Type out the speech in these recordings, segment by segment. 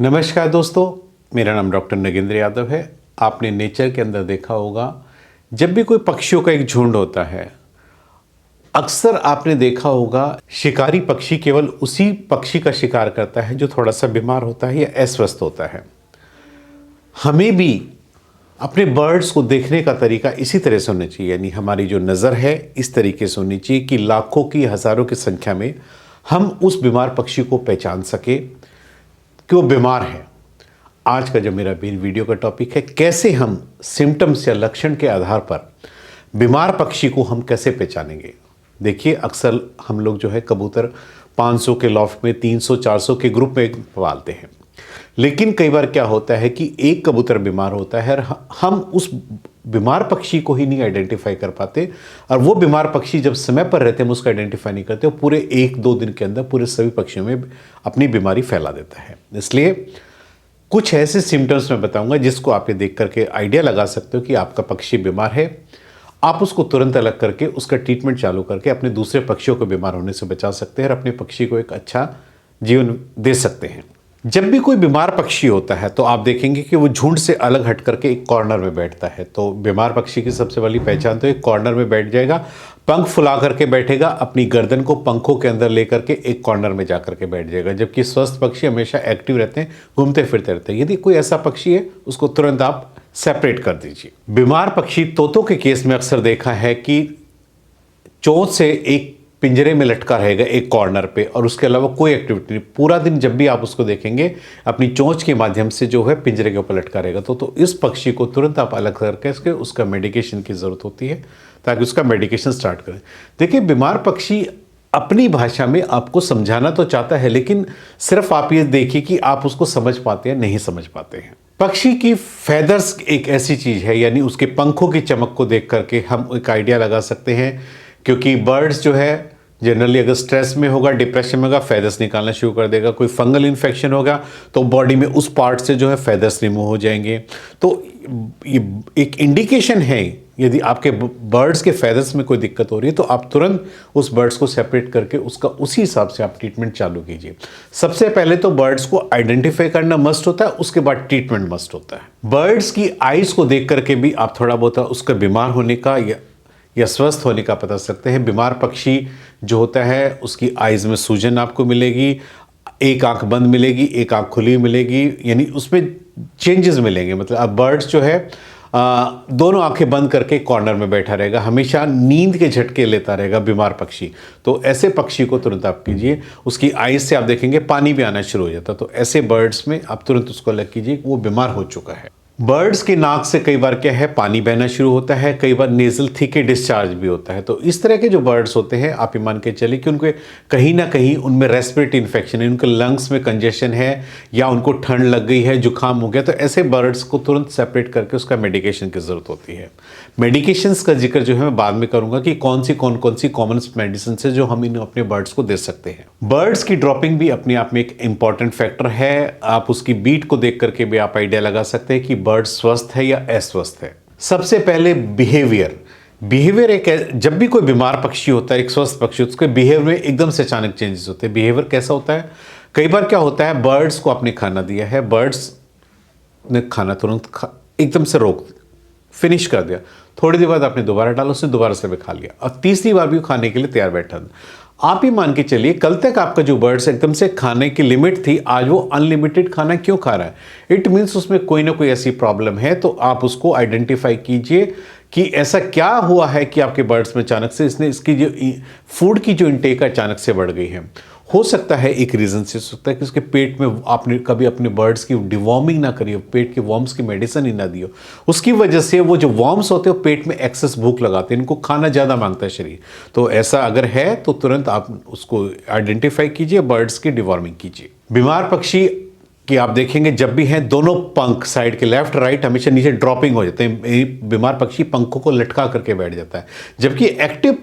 नमस्कार दोस्तों, मेरा नाम डॉक्टर नगेंद्र यादव है। आपने नेचर के अंदर देखा होगा, जब भी कोई पक्षियों का एक झुंड होता है, अक्सर आपने देखा होगा शिकारी पक्षी केवल उसी पक्षी का शिकार करता है जो थोड़ा सा बीमार होता है या अस्वस्थ होता है। हमें भी अपने बर्ड्स को देखने का तरीका इसी तरह से होना चाहिए, यानी हमारी जो नज़र है इस तरीके से होनी चाहिए कि लाखों की हज़ारों की संख्या में हम उस बीमार पक्षी को पहचान सके कि वो बीमार है। आज का जो मेरा मेन वीडियो का टॉपिक है, कैसे हम सिम्टम्स या लक्षण के आधार पर बीमार पक्षी को हम कैसे पहचानेंगे। देखिए, अक्सर हम लोग जो है कबूतर 500 के लॉफ्ट में 300-400 के ग्रुप में पालते हैं, लेकिन कई बार क्या होता है कि एक कबूतर बीमार होता है और हम उस बीमार पक्षी को ही नहीं आइडेंटिफाई कर पाते, और वो बीमार पक्षी जब समय पर रहते हैं हम उसको आइडेंटिफाई नहीं करते, वो पूरे 1-2 दिन के अंदर पूरे सभी पक्षियों में अपनी बीमारी फैला देता है। इसलिए कुछ ऐसे सिम्टम्स मैं बताऊंगा जिसको आप ये देख करके आइडिया लगा सकते हो कि आपका पक्षी बीमार है। आप उसको तुरंत अलग करके उसका ट्रीटमेंट चालू करके अपने दूसरे पक्षियों को बीमार होने से बचा सकते हैं और अपने पक्षी को एक अच्छा जीवन दे सकते हैं। जब भी कोई बीमार पक्षी होता है तो आप देखेंगे कि वो झुंड से अलग हट करके एक कॉर्नर में बैठता है। तो बीमार पक्षी की सबसे पहली पहचान तो एक कॉर्नर में बैठ जाएगा, पंख फुला करके बैठेगा, अपनी गर्दन को पंखों के अंदर लेकर के एक कॉर्नर में जाकर के बैठ जाएगा। जबकि स्वस्थ पक्षी हमेशा एक्टिव रहते हैं, घूमते फिरते रहते हैं। यदि कोई ऐसा पक्षी है उसको तुरंत आप सेपरेट कर दीजिए। बीमार पक्षी तोतों के केस में अक्सर देखा है कि चोंच से एक पिंजरे में लटका रहेगा एक कॉर्नर पे, और उसके अलावा कोई एक्टिविटी नहीं। पूरा दिन जब भी आप उसको देखेंगे अपनी चोंच के माध्यम से जो है पिंजरे के ऊपर लटका रहेगा। तो इस पक्षी को तुरंत आप अलग करके उसका मेडिकेशन की ज़रूरत होती है ताकि उसका मेडिकेशन स्टार्ट करें। देखिए, बीमार पक्षी अपनी भाषा में आपको समझाना तो चाहता है, लेकिन सिर्फ आप ये देखिए कि आप उसको समझ पाते हैं नहीं समझ पाते हैं। पक्षी की फेदर्स एक ऐसी चीज़ है, यानी उसके पंखों की चमक को देख करके हम एक आइडिया लगा सकते हैं, क्योंकि बर्ड्स जो है जनरली अगर स्ट्रेस में होगा, डिप्रेशन में होगा, फेदर्स निकालना शुरू कर देगा। कोई फंगल इन्फेक्शन होगा तो बॉडी में उस पार्ट से जो है फेदर्स रिमूव हो जाएंगे। तो ये एक इंडिकेशन है, यदि आपके बर्ड्स के फेदर्स में कोई दिक्कत हो रही है तो आप तुरंत उस बर्ड्स को सेपरेट करके उसका उसी हिसाब से आप ट्रीटमेंट चालू कीजिए। सबसे पहले तो बर्ड्स को आइडेंटिफाई करना मस्ट होता है, उसके बाद ट्रीटमेंट मस्ट होता है। बर्ड्स की आइज़ को देख करके भी आप थोड़ा बहुत उसका बीमार होने का या स्वस्थ होने का पता सकते हैं। बीमार पक्षी जो होता है उसकी आइज़ में सूजन आपको मिलेगी, एक आंख बंद मिलेगी, एक आंख खुली मिलेगी, यानी उसमें चेंजेस मिलेंगे। मतलब अब बर्ड्स जो है दोनों आंखें बंद करके कॉर्नर में बैठा रहेगा, हमेशा नींद के झटके लेता रहेगा बीमार पक्षी। तो ऐसे पक्षी को तुरंत आप कीजिए। उसकी आइज़ से आप देखेंगे पानी भी आना शुरू हो जाता है। तो ऐसे बर्ड्स में आप तुरंत उसको अलग कीजिए, वो बीमार हो चुका है। बर्ड्स की नाक से कई बार क्या है, पानी बहना शुरू होता है, कई बार नेजल थीके डिस्चार्ज भी होता है। तो इस तरह के जो बर्ड्स होते हैं आप ये मान के चलिए कि उनके कहीं ना कहीं उनमें रेस्पिरेटरी इन्फेक्शन है, उनके लंग्स में कंजेशन है, या उनको ठंड लग गई है, जुकाम हो गया। तो ऐसे बर्ड्स को तुरंत सेपरेट करके उसका मेडिकेशन की ज़रूरत होती है। मेडिकेशंस का जिक्र जो है मैं बाद में करूँगा कि कौन सी कॉमन मेडिसिन है जो हम इन अपने बर्ड्स को दे सकते हैं। बर्ड्स की ड्रॉपिंग भी अपने आप में एक इंपॉर्टेंट फैक्टर है। आप उसकी बीट को देख करके भी आप आइडिया लगा सकते हैं कि बर्ड स्वस्थ है या अस्वस्थ है। सबसे पहले बिहेवियर एक, जब भी कोई बीमार पक्षी होता है, एक स्वस्थ पक्षी, उसके बिहेवियर में एकदम से अचानक चेंजेस होते हैं। बिहेवियर कैसा होता है, कई बार क्या होता है, बर्ड्स को आपने खाना दिया है, बर्ड्स ने खाना तुरंत एकदम से रोक फिनिश कर दिया, थोड़ी देर बाद आपने दोबारा डाला, उसने दोबारा से भी खा लिया, और तीसरी बार भी खाने के लिए तैयार बैठा। आप ही मान के चलिए कल तक आपका जो बर्ड्स एकदम से खाने की लिमिट थी, आज वो अनलिमिटेड खाना क्यों खा रहा है? इट मीन्स उसमें कोई ना कोई ऐसी प्रॉब्लम है। तो आप उसको आइडेंटिफाई कीजिए कि ऐसा क्या हुआ है कि आपके बर्ड्स में अचानक से इसकी जो फूड की जो इंटेक अचानक से बढ़ गई है। हो सकता है एक रीज़न से हो सकता है कि उसके पेट में आपने कभी अपने बर्ड्स की डिवॉर्मिंग ना करी हो, पेट के वॉर्म्स की मेडिसिन ही ना दी हो, उसकी वजह से वो जो वॉर्म्स होते हैं वो पेट में एक्सेस भूख लगाते हैं, इनको खाना ज़्यादा मांगता है शरीर। तो ऐसा अगर है तो तुरंत आप उसको आइडेंटिफाई कीजिए, बर्ड्स की डिवॉर्मिंग कीजिए। बीमार पक्षी कि आप देखेंगे जब भी हैं दोनों पंख साइड के लेफ्ट राइट हमेशा नीचे ड्रॉपिंग हो जाते हैं। बीमार पक्षी पंखों को लटका करके बैठ जाता है, जबकि एक्टिव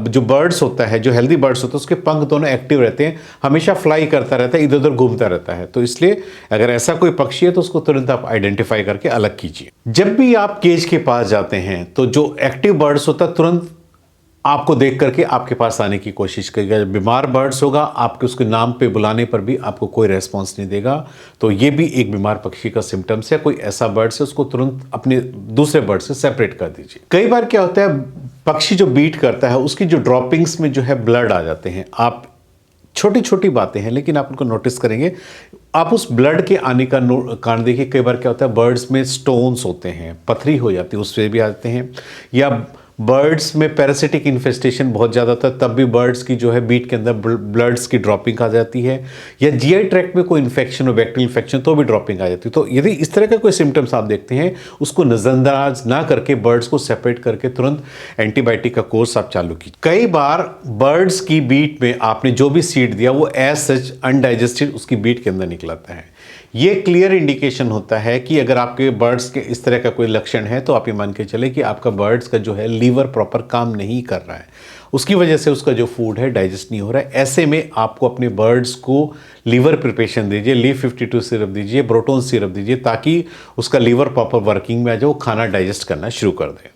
जो बर्ड्स होता है, जो हेल्दी बर्ड्स होता है, उसके पंख दोनों एक्टिव रहते हैं, हमेशा फ्लाई करता रहता है, इधर उधर घूमता रहता है। तो इसलिए अगर ऐसा कोई पक्षी है तो उसको तुरंत आप आइडेंटिफाई करके अलग कीजिए। जब भी आप केज के पास जाते हैं तो जो एक्टिव बर्ड्स होता है तुरंत आपको देख करके आपके पास आने की कोशिश करेगा। जब बीमार बर्ड्स होगा, आपके उसके नाम पे बुलाने पर भी आपको कोई रेस्पॉन्स नहीं देगा, तो ये भी एक बीमार पक्षी का सिम्टम्स है। कोई ऐसा बर्ड्स है उसको तुरंत अपने दूसरे बर्ड से सेपरेट कर दीजिए। कई बार क्या होता है, पक्षी जो बीट करता है उसकी जो ड्रॉपिंग्स में जो है ब्लड आ जाते हैं। आप छोटी छोटी बातें हैं लेकिन आप उनको नोटिस करेंगे। आप उस ब्लड के आने का कारण देखिए, कई बार क्या होता है बर्ड्स में स्टोन्स होते हैं, पथरी हो जाती है, उससे भी आते हैं। या बर्ड्स में पैरासिटिक इन्फेस्टेशन बहुत ज़्यादा होता है, तब भी बर्ड्स की जो है बीट के अंदर ब्लड्स की ड्रॉपिंग आ जाती है। या जीआई ट्रैक्ट में कोई इन्फेक्शन हो, बैक्टीरियल इन्फेक्शन, तो भी ड्रॉपिंग आ जाती है। तो यदि इस तरह का कोई सिम्टम्स आप देखते हैं, उसको नज़रअंदाज ना करके बर्ड्स को सेपरेट करके तुरंत एंटीबायोटिक का कोर्स आप चालू कीजिए। कई बार बर्ड्स की बीट में आपने जो भी सीड दिया वो एज सच अनडाइजेस्टेड उसकी बीट के अंदर निकलाता है। ये क्लियर इंडिकेशन होता है कि अगर आपके बर्ड्स के इस तरह का कोई लक्षण है, तो आप ये मान के चले कि आपका बर्ड्स का जो है लीवर प्रॉपर काम नहीं कर रहा है, उसकी वजह से उसका जो फूड है डाइजेस्ट नहीं हो रहा है। ऐसे में आपको अपने बर्ड्स को लीवर प्रिपरेशन दीजिए, LEAF52 सिरप दीजिए, ब्रोटोन सिरप दीजिए, ताकि उसका लीवर प्रॉपर वर्किंग में आ जाए, वो खाना डाइजेस्ट करना शुरू कर दे।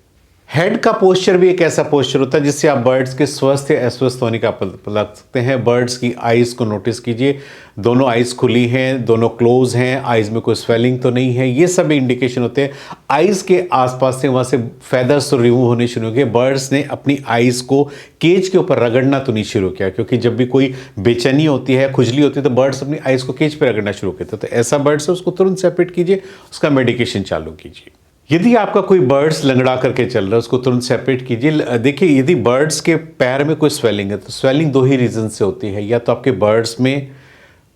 हेड का पोस्चर भी एक ऐसा पोस्चर होता है जिससे आप बर्ड्स के स्वस्थ या अस्वस्थ होने का पता लगा सकते हैं। बर्ड्स की आइज़ को नोटिस कीजिए, दोनों आइज़ खुली हैं, दोनों क्लोज हैं, आइज़ में कोई स्वेलिंग तो नहीं है, ये सब इंडिकेशन होते हैं। आइज़ के आसपास से वहाँ से फेदर्स तो रिमूव होने शुरू हो गए, बर्ड्स ने अपनी आइज़ को केज के ऊपर रगड़ना तो नहीं शुरू किया, क्योंकि जब भी कोई बेचैनी होती है, खुजली होती है, तो बर्ड्स अपनी आइज़ को केज पर रगड़ना शुरू करते हैं। तो ऐसा बर्ड्स है उसको तुरंत सेपरेट कीजिए, उसका मेडिकेशन चालू कीजिए। यदि आपका कोई बर्ड्स लंगड़ा करके चल रहा है, उसको तुरंत सेपरेट कीजिए। देखिए, यदि बर्ड्स के पैर में कोई स्वेलिंग है, तो स्वेलिंग दो ही रीज़न से होती है, या तो आपके बर्ड्स में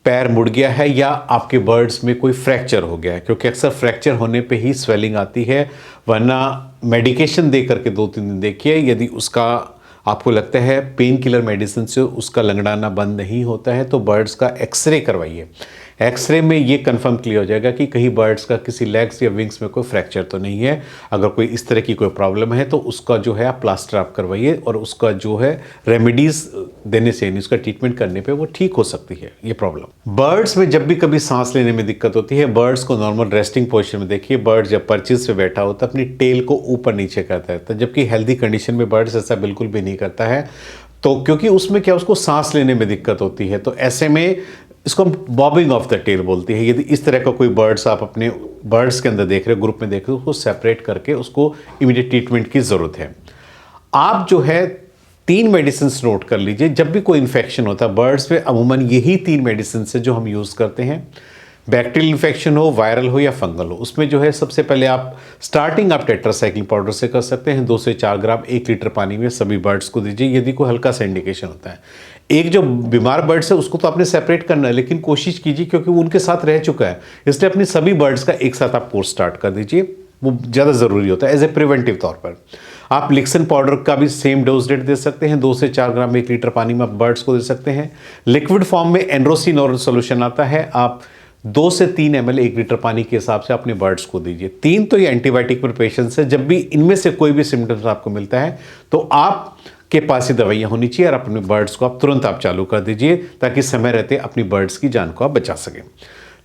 पैर मुड़ गया है या आपके बर्ड्स में कोई फ्रैक्चर हो गया है, क्योंकि अक्सर फ्रैक्चर होने पे ही स्वेलिंग आती है। वरना मेडिकेशन दे करके 2-3 दिन देखिए, यदि उसका आपको लगता है पेन किलर मेडिसिन से उसका लंगड़ाना बंद नहीं होता है, तो बर्ड्स का एक्सरे करवाइए। एक्सरे में ये कंफर्म क्लियर हो जाएगा कि कहीं बर्ड्स का किसी लेग्स या विंग्स में कोई फ्रैक्चर तो नहीं है। अगर कोई इस तरह की कोई प्रॉब्लम है, तो उसका जो है आप प्लास्टर आप करवाइए, और उसका जो है रेमेडीज देने से, उसका ट्रीटमेंट करने पे वो ठीक हो सकती है ये प्रॉब्लम। बर्ड्स में जब भी कभी सांस लेने में दिक्कत होती है, बर्ड्स को नॉर्मल रेस्टिंग पोजिशन में देखिए। बर्ड जब पर्चेज पे बैठा होता है, अपनी टेल को ऊपर नीचे करता है, जबकि हेल्दी कंडीशन में बर्ड्स ऐसा बिल्कुल भी नहीं करता है। तो क्योंकि उसमें क्या, उसको सांस लेने में दिक्कत होती है, तो ऐसे में इसको हम बॉबिंग ऑफ द टेल बोलते हैं। यदि इस तरह का कोई बर्ड्स आप अपने बर्ड्स के अंदर देख रहे हो, ग्रुप में देख रहे हो, उसको सेपरेट करके उसको इमीडिएट ट्रीटमेंट की ज़रूरत है। आप जो है 3 मेडिसिन नोट कर लीजिए। जब भी कोई इन्फेक्शन होता है बर्ड्स में, अमूमन यही 3 मेडिसिन से जो हम यूज़ करते हैं। बैक्टीरियल इन्फेक्शन हो, वायरल हो या फंगल हो, उसमें जो है सबसे पहले आप स्टार्टिंग आप टेट्रासाइक्लिन पाउडर से कर सकते हैं। 2 से 4 ग्राम 1 लीटर पानी में सभी बर्ड्स को दीजिए, यदि कोई हल्का सा इंडिकेशन होता है। एक जो बीमार बर्ड्स है उसको तो आपने सेपरेट करना है, लेकिन कोशिश कीजिए, क्योंकि वो उनके साथ रह चुका है, इसलिए अपनी सभी बर्ड्स का एक साथ आप कोर्स स्टार्ट कर दीजिए। वो ज़्यादा ज़रूरी होता है एज ए प्रिवेंटिव तौर पर। आप लिक्सन पाउडर का भी सेम डोज रेट दे सकते हैं। 2 से 4 ग्राम 1 लीटर पानी में आप बर्ड्स को दे सकते हैं। लिक्विड फॉर्म में एंड्रोसिन सोल्यूशन आता है, आप 2 से 3 ml 1 लीटर पानी के हिसाब से अपने बर्ड्स को दीजिए। 3 तो ये एंटीबायोटिक प्रिपरेशन है। जब भी इनमें से कोई भी सिम्टम्स आपको मिलता है, तो आप के पास ही दवाइयाँ होनी चाहिए, और अपने बर्ड्स को आप तुरंत आप चालू कर दीजिए, ताकि समय रहते अपनी बर्ड्स की जान को आप बचा सकें।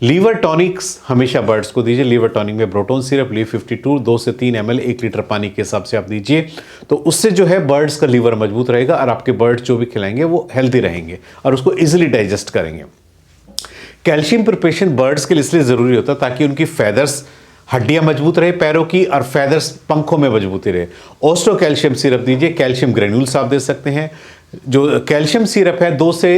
लीवर टॉनिक्स हमेशा बर्ड्स को दीजिए। लीवर टॉनिक में ब्रोटोन सिरप, LEAF52 2 से 3 ml 1 लीटर पानी के हिसाब से आप दीजिए, तो उससे जो है बर्ड्स का लीवर मजबूत रहेगा, और आपके बर्ड्स जो भी खिलाएंगे वो हेल्दी रहेंगे और उसको ईजिली डाइजेस्ट करेंगे। कैल्शियम प्रिपरेशन बर्ड्स के लिए इसलिए ज़रूरी होता है ताकि उनकी फेदर्स, हड्डियां मजबूत रहे पैरों की, और फेदर्स पंखों में मजबूती रहे। ऑस्ट्रो कैल्शियम सिरप दीजिए। कैल्शियम ग्रेन्यूल्स आप दे सकते हैं। जो कैल्शियम सिरप है 2 से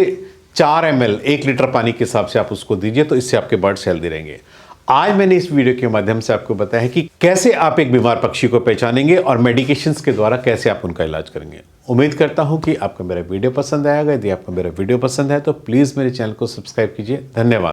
4 ml 1 लीटर पानी के हिसाब से आप उसको दीजिए, तो इससे आपके बर्ड्स हेल्दी रहेंगे। आज मैंने इस वीडियो के माध्यम से आपको बताया है कि कैसे आप एक बीमार पक्षी को पहचानेंगे और मेडिकेशंस के द्वारा कैसे आप उनका इलाज करेंगे। उम्मीद करता हूं कि आपको मेरा वीडियो पसंद आएगा। यदि आपको मेरा वीडियो पसंद है तो प्लीज़ मेरे चैनल को सब्सक्राइब कीजिए। धन्यवाद।